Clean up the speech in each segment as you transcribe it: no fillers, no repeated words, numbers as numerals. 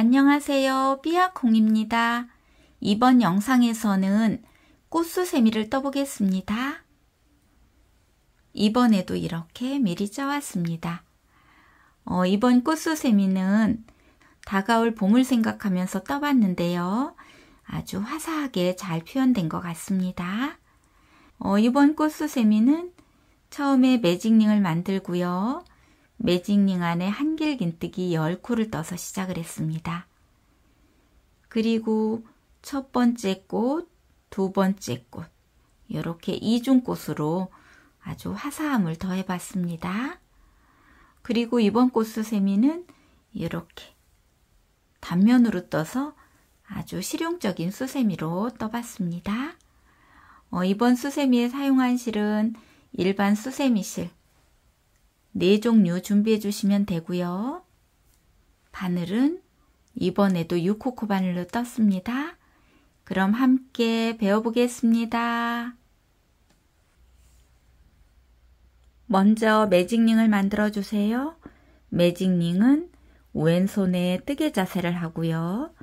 안녕하세요. 삐아콩입니다. 이번 영상에서는 꽃수세미를 떠보겠습니다. 이번에도 이렇게 미리 짜왔습니다. 이번 꽃수세미는 다가올 봄을 생각하면서 떠봤는데요. 아주 화사하게 잘 표현된 것 같습니다. 이번 꽃수세미는 처음에 매직링을 만들고요. 매직링 안에 한길긴뜨기 10코를 떠서 시작을 했습니다. 그리고 첫 번째 꽃, 두 번째 꽃, 이렇게 이중꽃으로 아주 화사함을 더해봤습니다. 그리고 이번 꽃수세미는 이렇게 단면으로 떠서 아주 실용적인 수세미로 떠봤습니다. 이번 수세미에 사용한 실은 일반 수세미 실 4종류 준비해 주시면 되고요. 바늘은 이번에도 6코코 바늘로 떴습니다. 그럼 함께 배워보겠습니다. 먼저 매직링을 만들어 주세요. 매직링은 왼손에 뜨개 자세를 하고요.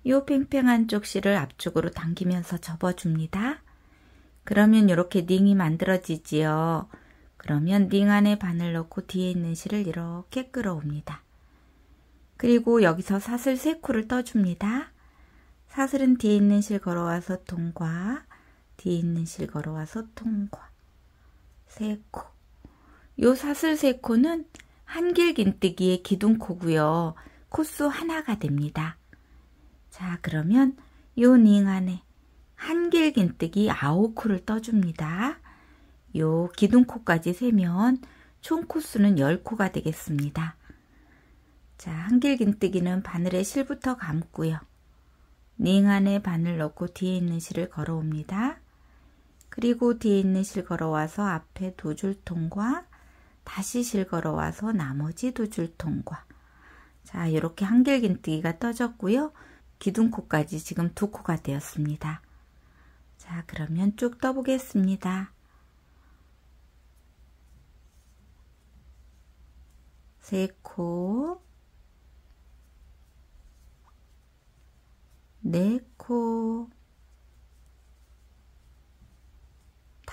이 팽팽한 쪽 실을 앞쪽으로 당기면서 접어줍니다. 그러면 이렇게 링이 만들어지지요. 그러면 링 안에 바늘 넣고 뒤에 있는 실을 이렇게 끌어옵니다. 그리고 여기서 사슬 3코를 떠줍니다. 사슬은 뒤에 있는 실 걸어와서 통과, 뒤에 있는 실 걸어와서 통과. 3코. 요 사슬 3코는 한길긴뜨기의 기둥코고요. 코수 하나가 됩니다. 자, 그러면 요 링 안에 한길긴뜨기 9코를 떠줍니다. 요 기둥코까지 세면 총 코수는 10코가 되겠습니다. 자, 한길긴뜨기는 바늘에 실부터 감고요. 링 안에 바늘 넣고 뒤에 있는 실을 걸어옵니다. 그리고 뒤에 있는 실 걸어와서 앞에 2줄 통과, 다시 실 걸어와서 나머지 2줄 통과. 자, 이렇게 한길긴뜨기가 떠졌고요. 기둥코까지 지금 2코가 되었습니다. 자, 그러면 쭉 떠보겠습니다. 3코, 4코,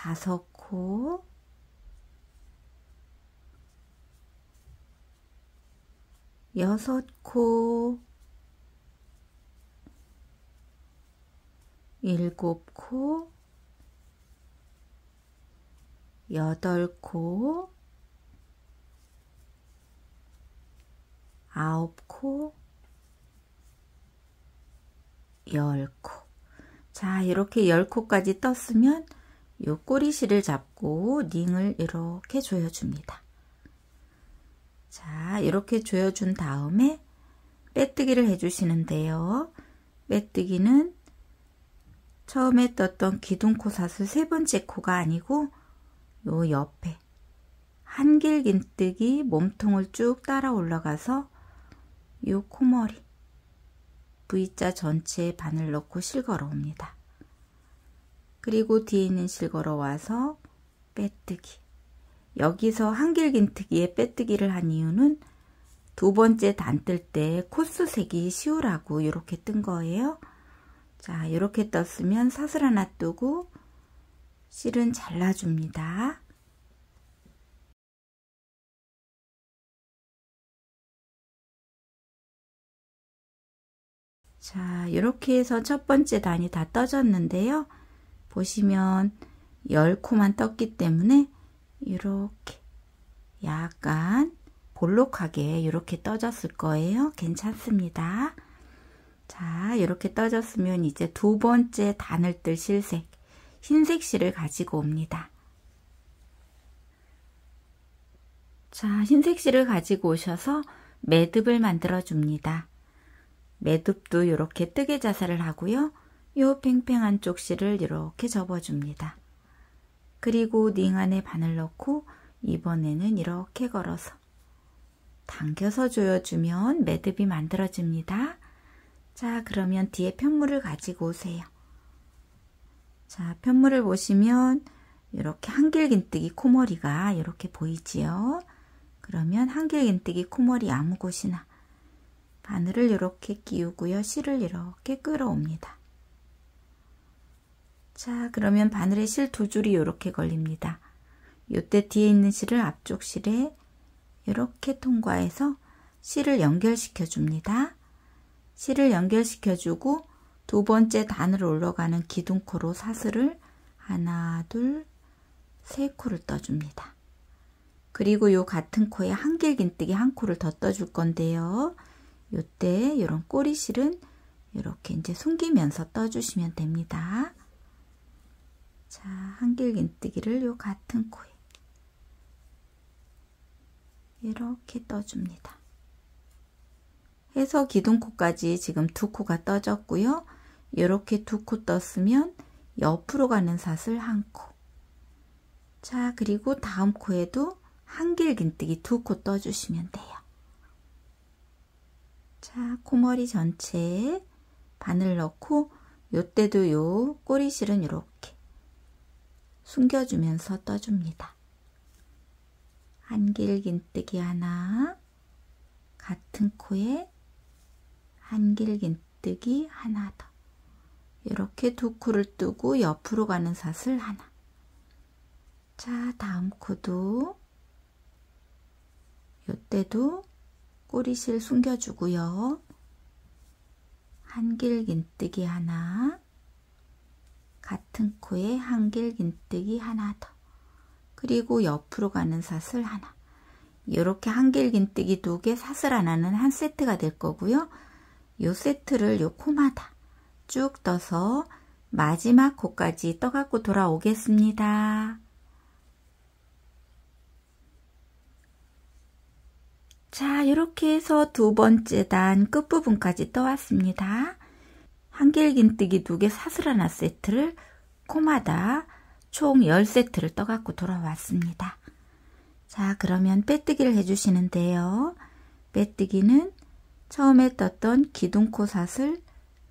5코, 6코, 7코, 8코, 9코, 10코. 자, 이렇게 10코까지 떴으면 요 꼬리실을 잡고 링을 이렇게 조여줍니다. 자, 이렇게 조여준 다음에 빼뜨기를 해주시는데요. 빼뜨기는 처음에 떴던 기둥코 사슬 3번째 코가 아니고 요 옆에 한길긴뜨기 몸통을 쭉 따라 올라가서 요 코머리 V자 전체에 바늘 넣고 실 걸어옵니다. 그리고 뒤에 있는 실 걸어와서 빼뜨기. 여기서 한길긴뜨기에 빼뜨기를 한 이유는 두 번째 단 뜰 때 코수 세기 쉬우라고 이렇게 뜬 거예요. 자, 이렇게 떴으면 사슬 하나 뜨고 실은 잘라줍니다. 자, 이렇게 해서 첫 번째 단이 다 떠졌는데요. 보시면 10코만 떴기 때문에 이렇게 약간 볼록하게 이렇게 떠졌을 거예요. 괜찮습니다. 자, 이렇게 떠졌으면 이제 두 번째 단을 뜰 실색, 흰색 실을 가지고 옵니다. 자, 흰색 실을 가지고 오셔서 매듭을 만들어 줍니다. 매듭도 이렇게 뜨개 자세를 하고요. 요 팽팽한 쪽 실을 이렇게 접어줍니다. 그리고 링 안에 바늘 넣고 이번에는 이렇게 걸어서 당겨서 조여주면 매듭이 만들어집니다. 자, 그러면 뒤에 편물을 가지고 오세요. 자, 편물을 보시면 이렇게 한길긴뜨기 코머리가 이렇게 보이지요. 그러면 한길긴뜨기 코머리 아무 곳이나 바늘을 이렇게 끼우고요. 실을 이렇게 끌어옵니다. 자, 그러면 바늘에 실 두 줄이 이렇게 걸립니다. 이때 뒤에 있는 실을 앞쪽 실에 이렇게 통과해서 실을 연결시켜 줍니다. 실을 연결시켜 주고 두 번째 단으로 올라가는 기둥코로 사슬을 하나, 둘, 세 코를 떠줍니다. 그리고 요 같은 코에 한길긴뜨기 한 코를 더 떠줄 건데요. 요때 이런 꼬리실은 이렇게 이제 숨기면서 떠주시면 됩니다. 자, 한길긴뜨기를 요 같은 코에 이렇게 떠줍니다. 해서 기둥코까지 지금 두 코가 떠졌고요. 이렇게 두 코 떴으면 옆으로 가는 사슬 한 코. 자, 그리고 다음 코에도 한길긴뜨기 두 코 떠주시면 돼요. 자, 코머리 전체에 바늘 넣고 요때도 요 꼬리실은 이렇게 숨겨주면서 떠줍니다. 한길긴뜨기 하나, 같은 코에 한길긴뜨기 하나 더. 이렇게 두 코를 뜨고 옆으로 가는 사슬 하나. 자, 다음 코도 요때도 꼬리실 숨겨주고요. 한길긴뜨기 하나, 같은 코에 한길긴뜨기 하나 더. 그리고 옆으로 가는 사슬 하나. 이렇게 한길긴뜨기 두 개, 사슬 하나는 한 세트가 될 거고요. 요 세트를 요 코마다 쭉 떠서 마지막 코까지 떠갖고 돌아오겠습니다. 자, 이렇게 해서 두 번째 단 끝부분까지 떠왔습니다. 한길긴뜨기 두 개, 사슬 하나 세트를 코마다 총 10세트를 떠갖고 돌아왔습니다. 자, 그러면 빼뜨기를 해주시는데요. 빼뜨기는 처음에 떴던 기둥코 사슬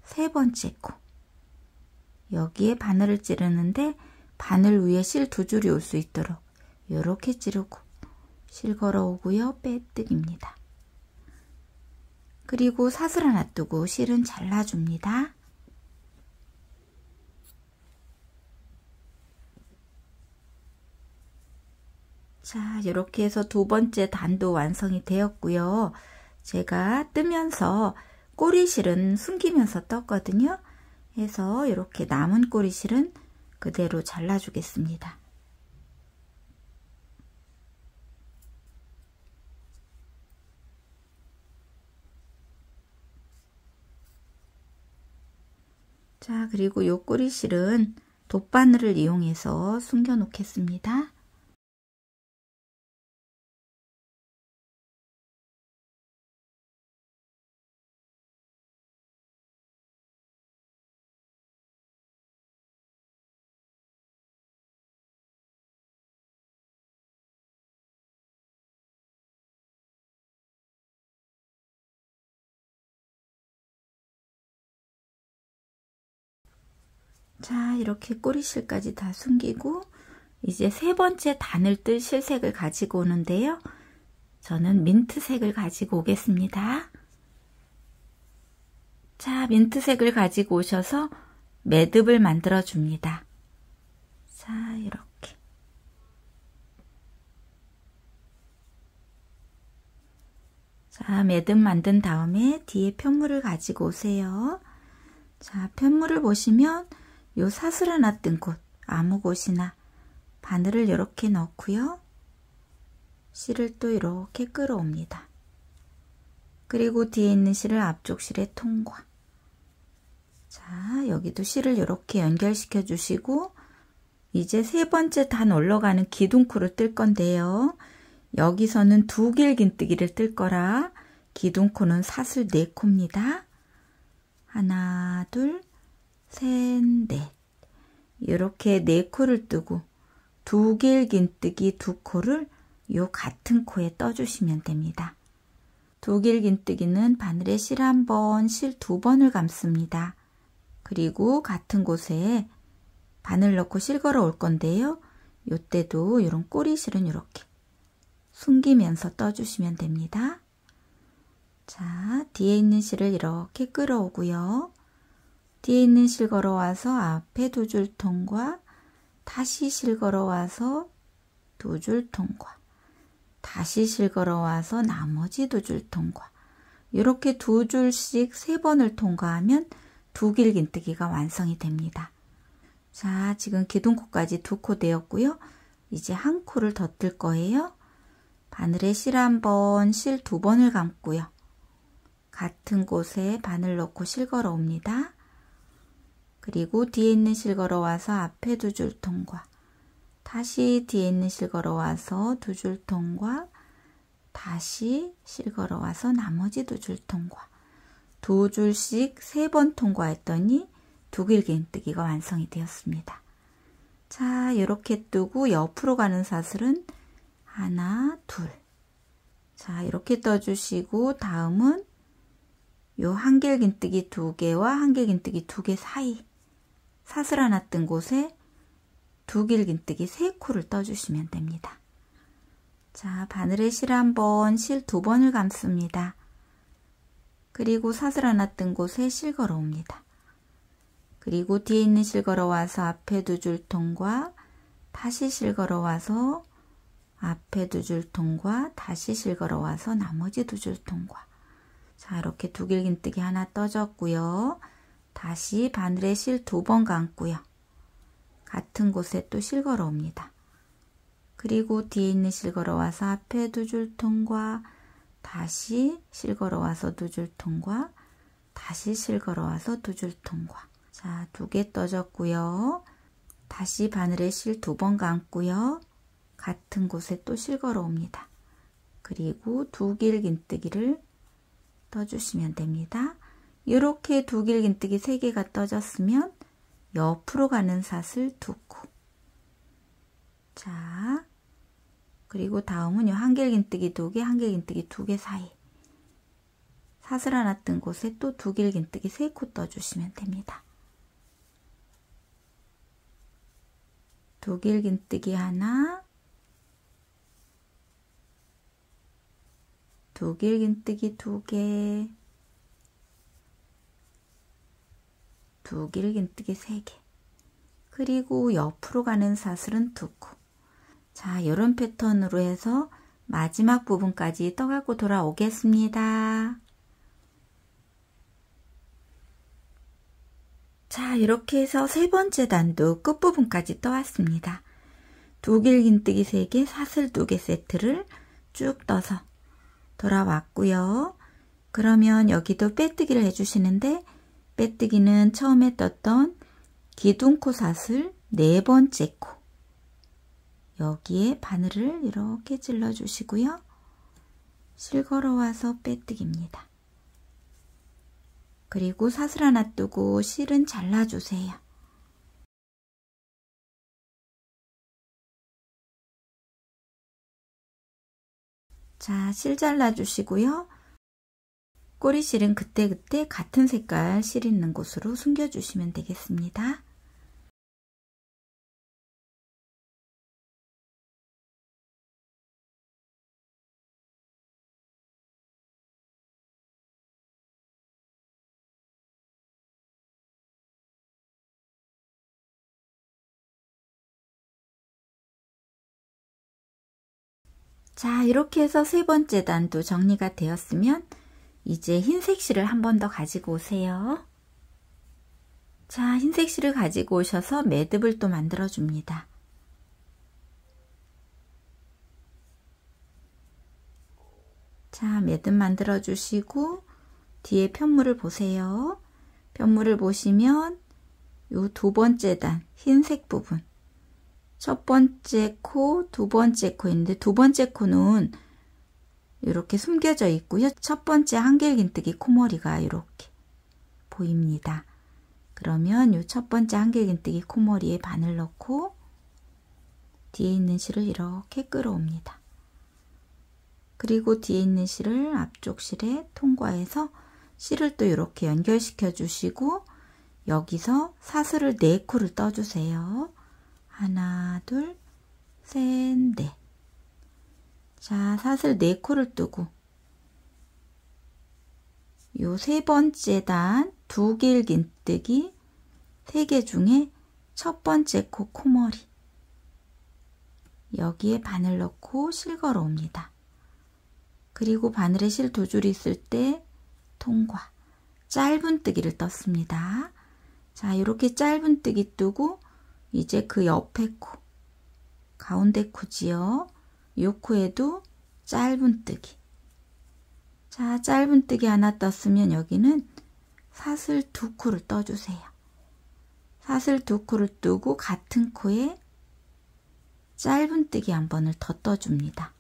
세 번째 코. 여기에 바늘을 찌르는데 바늘 위에 실 두 줄이 올 수 있도록 이렇게 찌르고 실 걸어오고요. 빼뜨기입니다. 그리고 사슬 하나 뜨고 실은 잘라줍니다. 자, 이렇게 해서 두 번째 단도 완성이 되었고요. 제가 뜨면서 꼬리실은 숨기면서 떴거든요. 해서 이렇게 남은 꼬리실은 그대로 잘라주겠습니다. 자, 그리고 요 꼬리실은 돗바늘을 이용해서 숨겨 놓겠습니다. 자, 이렇게 꼬리실까지 다 숨기고 이제 세 번째 단을 뜰 실색을 가지고 오는데요. 저는 민트색을 가지고 오겠습니다. 자, 민트색을 가지고 오셔서 매듭을 만들어 줍니다. 자, 이렇게. 자, 매듭 만든 다음에 뒤에 편물을 가지고 오세요. 자, 편물을 보시면 요 사슬 하나 뜬 곳, 아무 곳이나 바늘을 이렇게 넣고요. 실을 또 이렇게 끌어옵니다. 그리고 뒤에 있는 실을 앞쪽 실에 통과. 자, 여기도 실을 이렇게 연결시켜 주시고 이제 세 번째 단 올라가는 기둥코를 뜰 건데요. 여기서는 두 길긴뜨기를 뜰 거라 기둥코는 사슬 4코입니다. 하나, 둘, 셋, 넷. 이렇게 4코를 뜨고 두 길긴뜨기 2코를 요 같은 코에 떠주시면 됩니다. 두 길긴뜨기는 바늘에 실 1번, 실 2번을 감습니다. 그리고 같은 곳에 바늘 넣고 실 걸어 올 건데요. 요때도 이런 꼬리실은 이렇게 숨기면서 떠주시면 됩니다. 자, 자, 뒤에 있는 실을 이렇게 끌어오고요. 뒤에 있는 실 걸어와서 앞에 두 줄 통과, 다시 실 걸어와서 두 줄 통과, 다시 실 걸어와서 나머지 두 줄 통과. 이렇게 두 줄씩 3번을 통과하면 두길긴뜨기가 완성이 됩니다. 자, 지금 기둥코까지 2코 되었고요. 이제 한 코를 더 뜰 거예요. 바늘에 실 1번, 실 2번을 감고요. 같은 곳에 바늘 넣고 실 걸어 옵니다. 그리고 뒤에 있는 실 걸어와서 앞에 두 줄 통과, 다시 뒤에 있는 실 걸어와서 두 줄 통과, 다시 실 걸어와서 나머지 두 줄 통과. 두 줄씩 3번 통과했더니 두길긴뜨기가 완성이 되었습니다. 자, 이렇게 뜨고 옆으로 가는 사슬은 하나, 둘. 자, 이렇게 떠주시고 다음은 요 한길긴뜨기 2개와 한길긴뜨기 2개 사이 사슬 하나 뜬 곳에 두길긴뜨기 3코를 떠주시면 됩니다. 자, 바늘에 실 1번, 실 2번을 감습니다. 그리고 사슬 하나 뜬 곳에 실 걸어 옵니다. 그리고 뒤에 있는 실 걸어와서 앞에 두 줄 통과, 다시 실 걸어와서 앞에 두 줄 통과, 다시 실 걸어와서 나머지 두 줄 통과. 자, 이렇게 두길긴뜨기 하나 떠졌고요. 다시 바늘에 실 2번 감고요. 같은 곳에 또 실 걸어 옵니다. 그리고 뒤에 있는 실 걸어와서 앞에 두 줄 통과, 다시 실 걸어와서 두 줄 통과, 다시 실 걸어와서 두 줄 통과. 자, 2개 떠졌고요. 다시 바늘에 실 2번 감고요. 같은 곳에 또 실 걸어 옵니다. 그리고 두길긴뜨기를 떠주시면 됩니다. 이렇게 두길긴뜨기 3개가 떠졌으면 옆으로 가는 사슬 2코. 자, 그리고 다음은 요 한길긴뜨기 2개, 한길긴뜨기 2개 사이 사슬 하나 뜬 곳에 또 두길긴뜨기 3코 떠주시면 됩니다. 두길긴뜨기 하나, 두길긴뜨기 2개, 두길긴뜨기 3개, 그리고 옆으로 가는 사슬은 2코. 자, 이런 패턴으로 해서 마지막 부분까지 떠갖고 돌아오겠습니다. 자, 이렇게 해서 3번째 단도 끝부분까지 떠왔습니다. 두길긴뜨기 3개, 사슬 2개 세트를 쭉 떠서 돌아왔고요. 그러면 여기도 빼뜨기를 해주시는데, 빼뜨기는 처음에 떴던 기둥코 사슬 4번째 코, 여기에 바늘을 이렇게 찔러 주시고요. 실 걸어와서 빼뜨기입니다. 그리고 사슬 하나 뜨고 실은 잘라주세요. 자, 실 잘라주시고요. 꼬리실은 그때그때 같은 색깔 실 있는 곳으로 숨겨주시면 되겠습니다. 자, 이렇게 해서 3번째 단도 정리가 되었으면 이제 흰색 실을 한 번 더 가지고 오세요. 자, 흰색 실을 가지고 오셔서 매듭을 또 만들어 줍니다. 자, 매듭 만들어 주시고 뒤에 편물을 보세요. 편물을 보시면 요 2번째 단 흰색 부분, 첫 번째 코, 2번째 코인데 2번째 코는 이렇게 숨겨져 있고요. 첫 번째 한길긴뜨기 코머리가 이렇게 보입니다. 그러면 이 첫 번째 한길긴뜨기 코머리에 바늘 넣고 뒤에 있는 실을 이렇게 끌어옵니다. 그리고 뒤에 있는 실을 앞쪽 실에 통과해서 실을 또 이렇게 연결시켜 주시고 여기서 사슬을 4코를 떠주세요. 하나, 둘, 셋, 넷. 자, 사슬 4코를 뜨고 요 세 번째 단 두 길긴뜨기 3개 중에 첫 번째 코 코머리 여기에 바늘 넣고 실 걸어 옵니다. 그리고 바늘에 실 2줄 있을 때 통과 짧은뜨기를 떴습니다. 자, 이렇게 짧은뜨기 뜨고 이제 그 옆에 코 가운데 코지요. 요 코에도 짧은뜨기. 자, 짧은뜨기 하나 떴으면 여기는 사슬 2코를 떠주세요. 사슬 2코를 뜨고 같은 코에 짧은뜨기 한 번을 더 떠줍니다.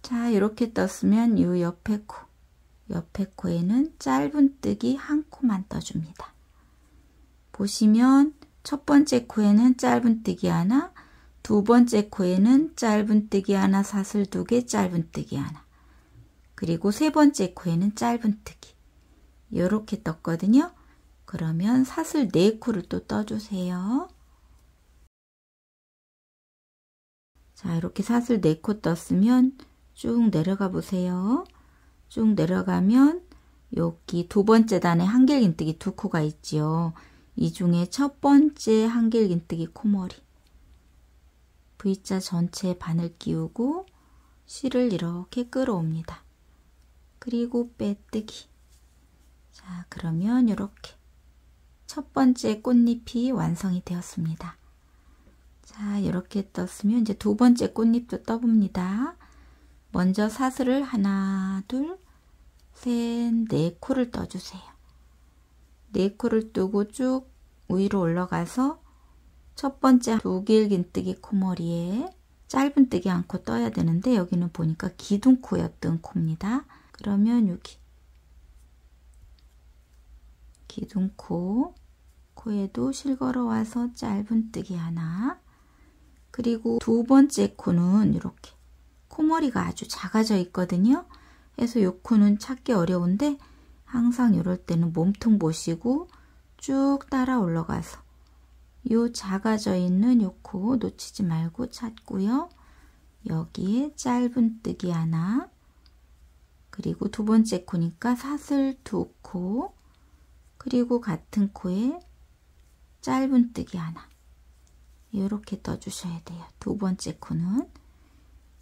자, 이렇게 떴으면 이 옆에 코에는 짧은뜨기 한 코만 떠줍니다. 보시면 첫 번째 코에는 짧은뜨기 하나, 두 번째 코에는 짧은뜨기 하나, 사슬 2개, 짧은뜨기 하나, 그리고 세 번째 코에는 짧은뜨기 이렇게 떴거든요. 그러면 사슬 4코를 또 떠주세요. 자, 이렇게 사슬 4코 떴으면 쭉 내려가 보세요. 쭉 내려가면 여기 두 번째 단에 한길긴뜨기 2코가 있지요. 이 중에 첫 번째 한길긴뜨기 코머리 V자 전체에 바늘 끼우고 실을 이렇게 끌어옵니다. 그리고 빼뜨기. 자, 그러면 이렇게 첫 번째 꽃잎이 완성이 되었습니다. 자, 이렇게 떴으면 이제 두 번째 꽃잎도 떠봅니다. 먼저 사슬을 하나, 둘, 셋, 4코를 떠주세요. 4코를 뜨고 쭉 위로 올라가서 첫 번째 두 길긴뜨기 코머리에 짧은뜨기 한 코 떠야 되는데 여기는 보니까 기둥코였던 코입니다. 그러면 여기 기둥코, 코에도 실 걸어와서 짧은뜨기 하나, 그리고 두 번째 코는 이렇게 코머리가 아주 작아져 있거든요. 그래서 이 코는 찾기 어려운데 항상 이럴 때는 몸통 보시고 쭉 따라 올라가서 요 작아져 있는 요 코 놓치지 말고 찾고요. 여기에 짧은뜨기 하나, 그리고 두 번째 코니까 사슬 2코, 그리고 같은 코에 짧은뜨기 하나 이렇게 떠주셔야 돼요. 두 번째 코는.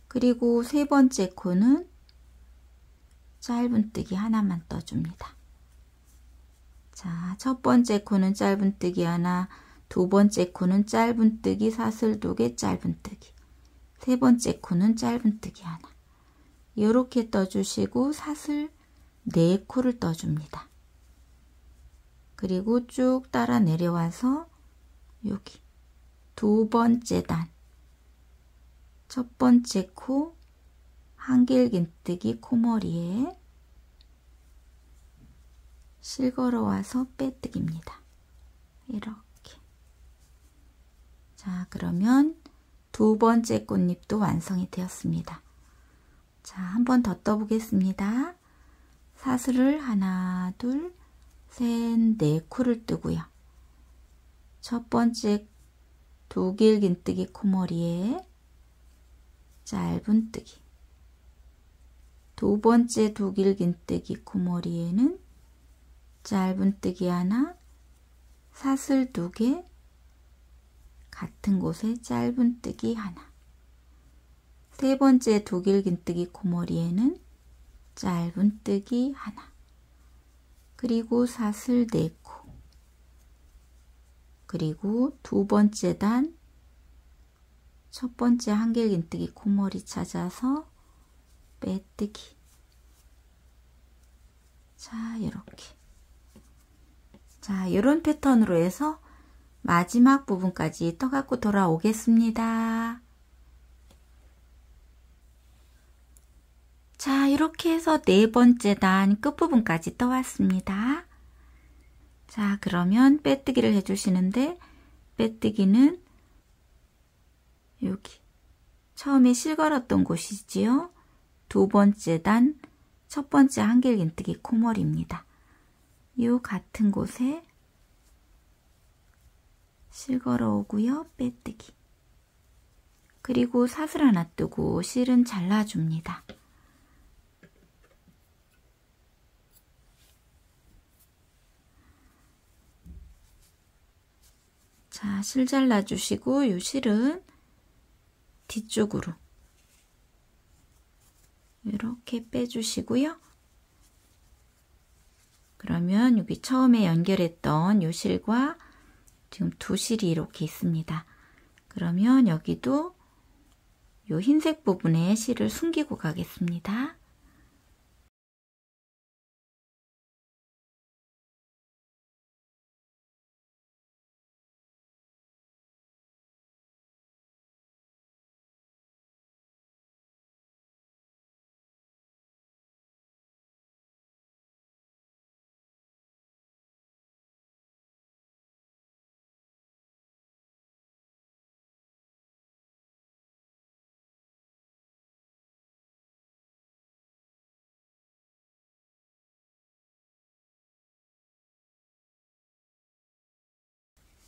그리고 세 번째 코는 짧은뜨기 하나만 떠줍니다. 자, 첫 번째 코는 짧은뜨기 하나, 두 번째 코는 짧은뜨기 사슬 2개 짧은뜨기, 세 번째 코는 짧은뜨기 하나 이렇게 떠주시고 사슬 4코를 떠줍니다. 그리고 쭉 따라 내려와서 여기 두 번째 단 첫 번째 코 한길긴뜨기 코머리에 실 걸어와서 빼뜨기입니다. 이렇게. 자, 그러면 두 번째 꽃잎도 완성이 되었습니다. 자, 한 번 더 떠보겠습니다. 사슬을 하나, 둘, 셋, 4코를 뜨고요. 첫 번째 두 길긴뜨기 코머리에 짧은뜨기, 두 번째 두 길긴뜨기 코머리에는 짧은뜨기 하나, 사슬 2개, 같은 곳에 짧은뜨기 하나, 세 번째 두 길긴뜨기 코머리에는 짧은뜨기 하나, 그리고 사슬 4코, 그리고 두 번째 단 첫 번째 한길긴뜨기 코머리 찾아서 빼뜨기. 자, 이렇게. 자, 이런 패턴으로 해서 마지막 부분까지 떠갖고 돌아오겠습니다. 자, 이렇게 해서 네 번째 단 끝부분까지 떠왔습니다. 자, 그러면 빼뜨기를 해주시는데 빼뜨기는 여기 처음에 실 걸었던 곳이지요. 두 번째 단 첫 번째 한길긴뜨기 코머리입니다. 이 같은 곳에 실 걸어오고요. 빼뜨기. 그리고 사슬 하나 뜨고 실은 잘라줍니다. 자, 실 잘라주시고 이 실은 뒤쪽으로 이렇게 빼주시고요. 그러면 여기 처음에 연결했던 이 실과 지금 두 실이 이렇게 있습니다. 그러면 여기도 이 흰색 부분에 실을 숨기고 가겠습니다.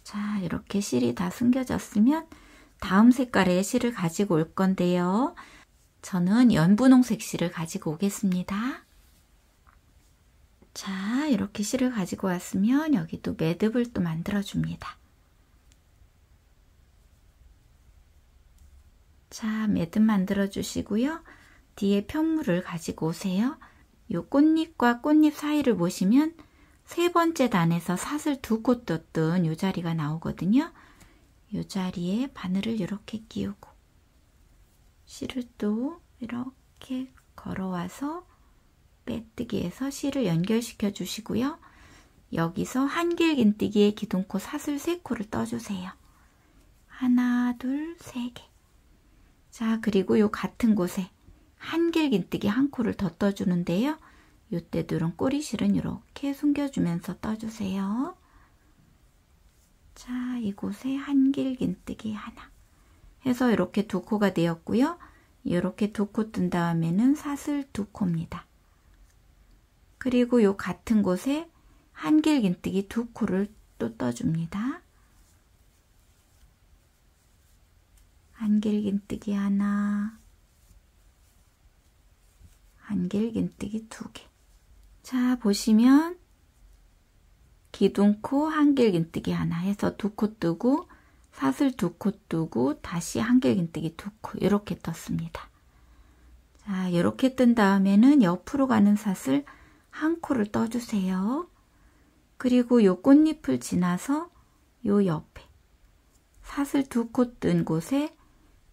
자, 이렇게 실이 다 숨겨졌으면 다음 색깔의 실을 가지고 올 건데요. 저는 연분홍색 실을 가지고 오겠습니다. 자, 이렇게 실을 가지고 왔으면 여기도 매듭을 또 만들어줍니다. 자, 매듭 만들어 주시고요. 뒤에 편물을 가지고 오세요. 이 꽃잎과 꽃잎 사이를 보시면 세 번째 단에서 사슬 두 코 떴던 이 자리가 나오거든요. 이 자리에 바늘을 이렇게 끼우고 실을 또 이렇게 걸어와서 빼뜨기해서 실을 연결시켜 주시고요. 여기서 한길긴뜨기에 기둥코 사슬 3코를 떠주세요. 하나, 둘, 3개. 자, 그리고 요 같은 곳에 한길긴뜨기 1코를 더 떠주는데요. 요때 누른 꼬리실은 이렇게 숨겨주면서 떠주세요. 자, 이곳에 한길긴뜨기 하나 해서 이렇게 2코가 되었고요. 이렇게 2코 뜬 다음에는 사슬 2코입니다. 그리고 요 같은 곳에 한길긴뜨기 2코를 또 떠줍니다. 한길긴뜨기 하나, 한길긴뜨기 2개. 자, 보시면 기둥코 한길긴뜨기 하나 해서 2코 뜨고 사슬 2코 뜨고 다시 한길긴뜨기 2코 이렇게 떴습니다. 자, 이렇게 뜬 다음에는 옆으로 가는 사슬 1코를 떠주세요. 그리고 요 꽃잎을 지나서 요 옆에 사슬 2코 뜬 곳에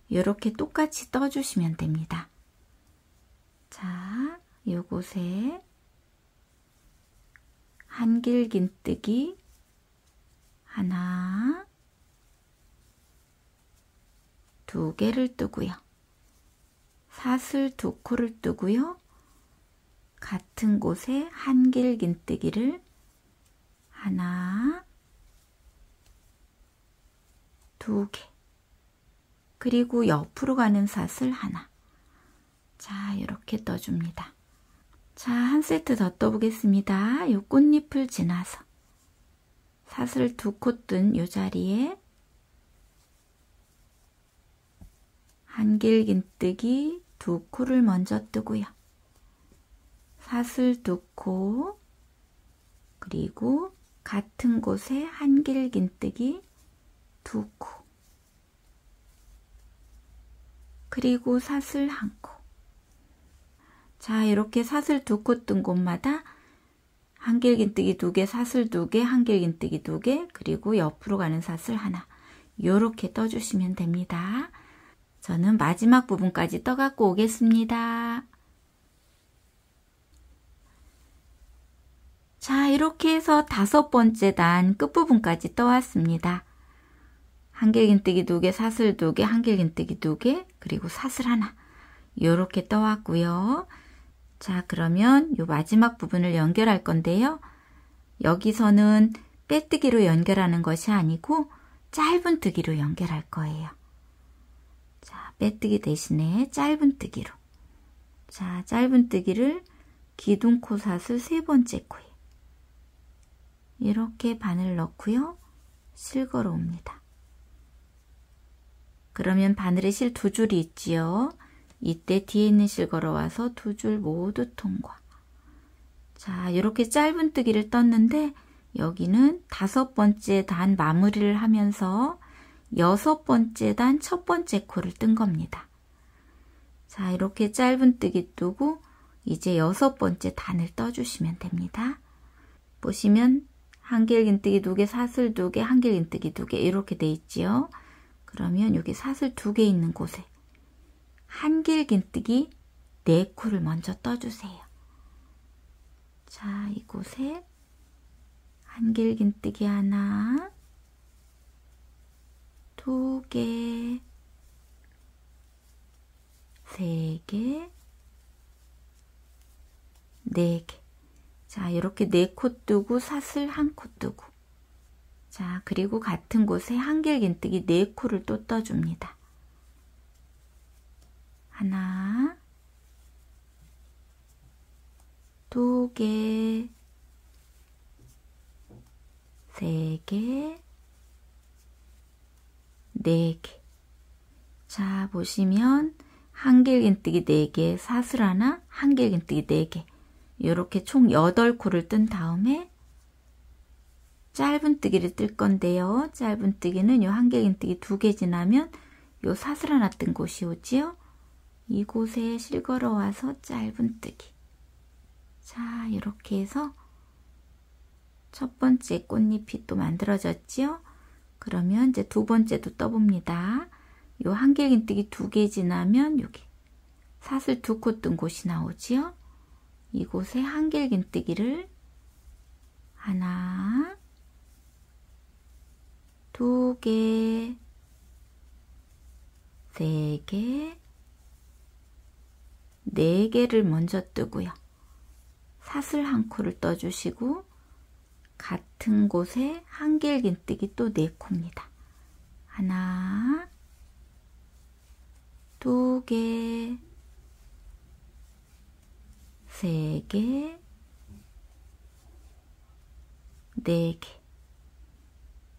이렇게 똑같이 떠주시면 됩니다. 자, 요곳에 한길긴뜨기 하나, 2개를 뜨고요. 사슬 2코를 뜨고요. 같은 곳에 한길긴뜨기를 하나, 2개. 그리고 옆으로 가는 사슬 하나. 자, 이렇게 떠줍니다. 자, 한 세트 더 떠보겠습니다. 이 꽃잎을 지나서 사슬 2코 뜬 이 자리에 한길긴뜨기 2코를 먼저 뜨고요. 사슬 2코 그리고 같은 곳에 한길긴뜨기 2코 그리고 사슬 1코. 자, 이렇게 사슬 2코 뜬 곳마다 한길긴뜨기 2개, 사슬 2개, 한길긴뜨기 2개, 그리고 옆으로 가는 사슬 하나. 요렇게 떠주시면 됩니다. 저는 마지막 부분까지 떠갖고 오겠습니다. 자, 이렇게 해서 5번째 단 끝부분까지 떠왔습니다. 한길긴뜨기 2개, 사슬 2개, 한길긴뜨기 2개, 그리고 사슬 하나. 요렇게 떠왔고요. 자, 그러면 요 마지막 부분을 연결할 건데요. 여기서는 빼뜨기로 연결하는 것이 아니고 짧은뜨기로 연결할 거예요. 자, 빼뜨기 대신에 짧은뜨기로. 자, 짧은뜨기를 기둥코 사슬 3번째 코에 이렇게 바늘 넣고요. 실 걸어옵니다. 그러면 바늘에 실 2줄이 있지요. 이때 뒤에 있는 실 걸어와서 2줄 모두 통과. 자, 이렇게 짧은뜨기를 떴는데 여기는 5번째 단 마무리를 하면서 6번째 단 첫 번째 코를 뜬 겁니다. 자, 이렇게 짧은뜨기 뜨고 이제 6번째 단을 떠주시면 됩니다. 보시면 한길긴뜨기 2개, 사슬 2개, 한길긴뜨기 2개 이렇게 돼 있지요. 그러면 여기 사슬 2개 있는 곳에 한길긴뜨기 4코를 먼저 떠주세요. 자, 이곳에 한길긴뜨기 하나, 2개, 3개, 4개. 자, 이렇게 4코 뜨고 사슬 1코 뜨고. 자, 그리고 같은 곳에 한길긴뜨기 4코를 또 떠줍니다. 하나, 2개, 3개, 4개. 자, 보시면 한길긴뜨기 4개, 사슬 하나, 한길긴뜨기 4개. 이렇게 총 8코를 뜬 다음에 짧은뜨기를 뜰 건데요. 짧은뜨기는 요 한길긴뜨기 2개 지나면 요 사슬 하나 뜬 곳이 오지요. 이곳에 실걸어 와서 짧은뜨기. 자, 이렇게 해서 첫 번째 꽃잎이 또 만들어졌지요. 그러면 이제 2번째도 떠봅니다. 요 한길긴뜨기 2개 지나면 여기 사슬 2코 뜬 곳이 나오지요. 이곳에 한길긴뜨기를 하나, 2개, 3개, 4개를 먼저 뜨고요. 사슬 1코를 떠주시고 같은 곳에 한길긴뜨기 또 4코입니다. 하나, 2개, 3개, 4개.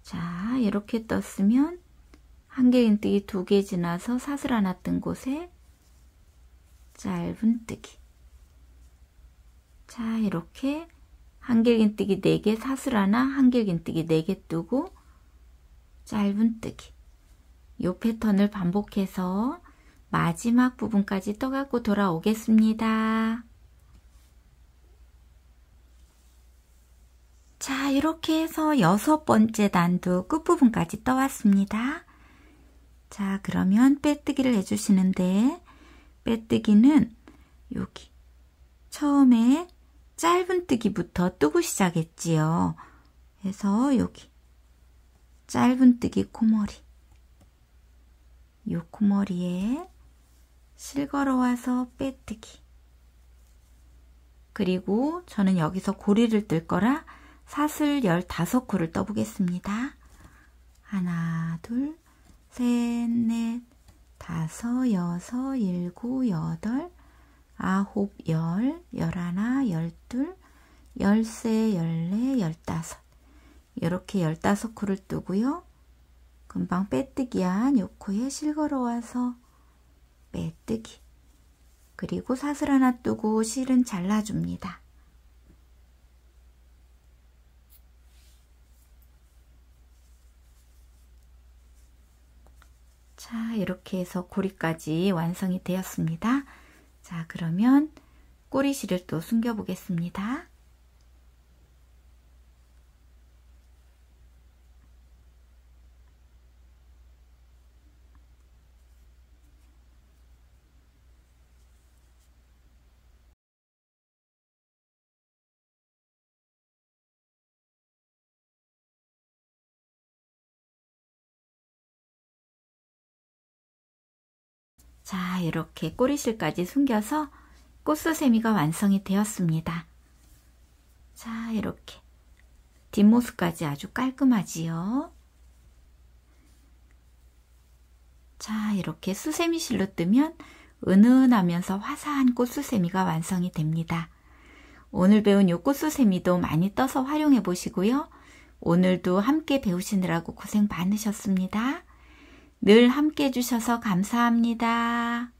자, 이렇게 떴으면 한길긴뜨기 2개 지나서 사슬 하나 뜬 곳에 짧은뜨기. 자, 이렇게 한길긴뜨기 4개, 사슬 하나, 한길긴뜨기 4개 뜨고 짧은뜨기. 이 패턴을 반복해서 마지막 부분까지 떠갖고 돌아오겠습니다. 자, 이렇게 해서 6번째 단도 끝부분까지 떠왔습니다. 자, 그러면 빼뜨기를 해주시는데 빼뜨기는 여기 처음에 짧은뜨기부터 뜨고 시작했지요. 그래서 여기 짧은뜨기 코머리, 요 코머리에 실걸어 와서 빼뜨기. 그리고 저는 여기서 고리를 뜰 거라 사슬 15코를 떠보겠습니다. 하나, 둘, 셋, 넷, 5, 6, 7, 8, 9, 10, 11, 12, 13, 14, 15. 이렇게 15코를 뜨고요. 금방 빼뜨기한 요 코에 실걸어 와서 빼뜨기. 그리고 사슬 하나 뜨고 실은 잘라줍니다. 자, 이렇게 해서 고리까지 완성이 되었습니다. 자, 그러면 꼬리실을 또 숨겨 보겠습니다. 자, 이렇게 꼬리실까지 숨겨서 꽃수세미가 완성이 되었습니다. 자, 이렇게 뒷모습까지 아주 깔끔하지요. 자, 이렇게 수세미 실로 뜨면 은은하면서 화사한 꽃수세미가 완성이 됩니다. 오늘 배운 요 꽃수세미도 많이 떠서 활용해 보시고요. 오늘도 함께 배우시느라고 고생 많으셨습니다. 늘 함께 해주셔서 감사합니다.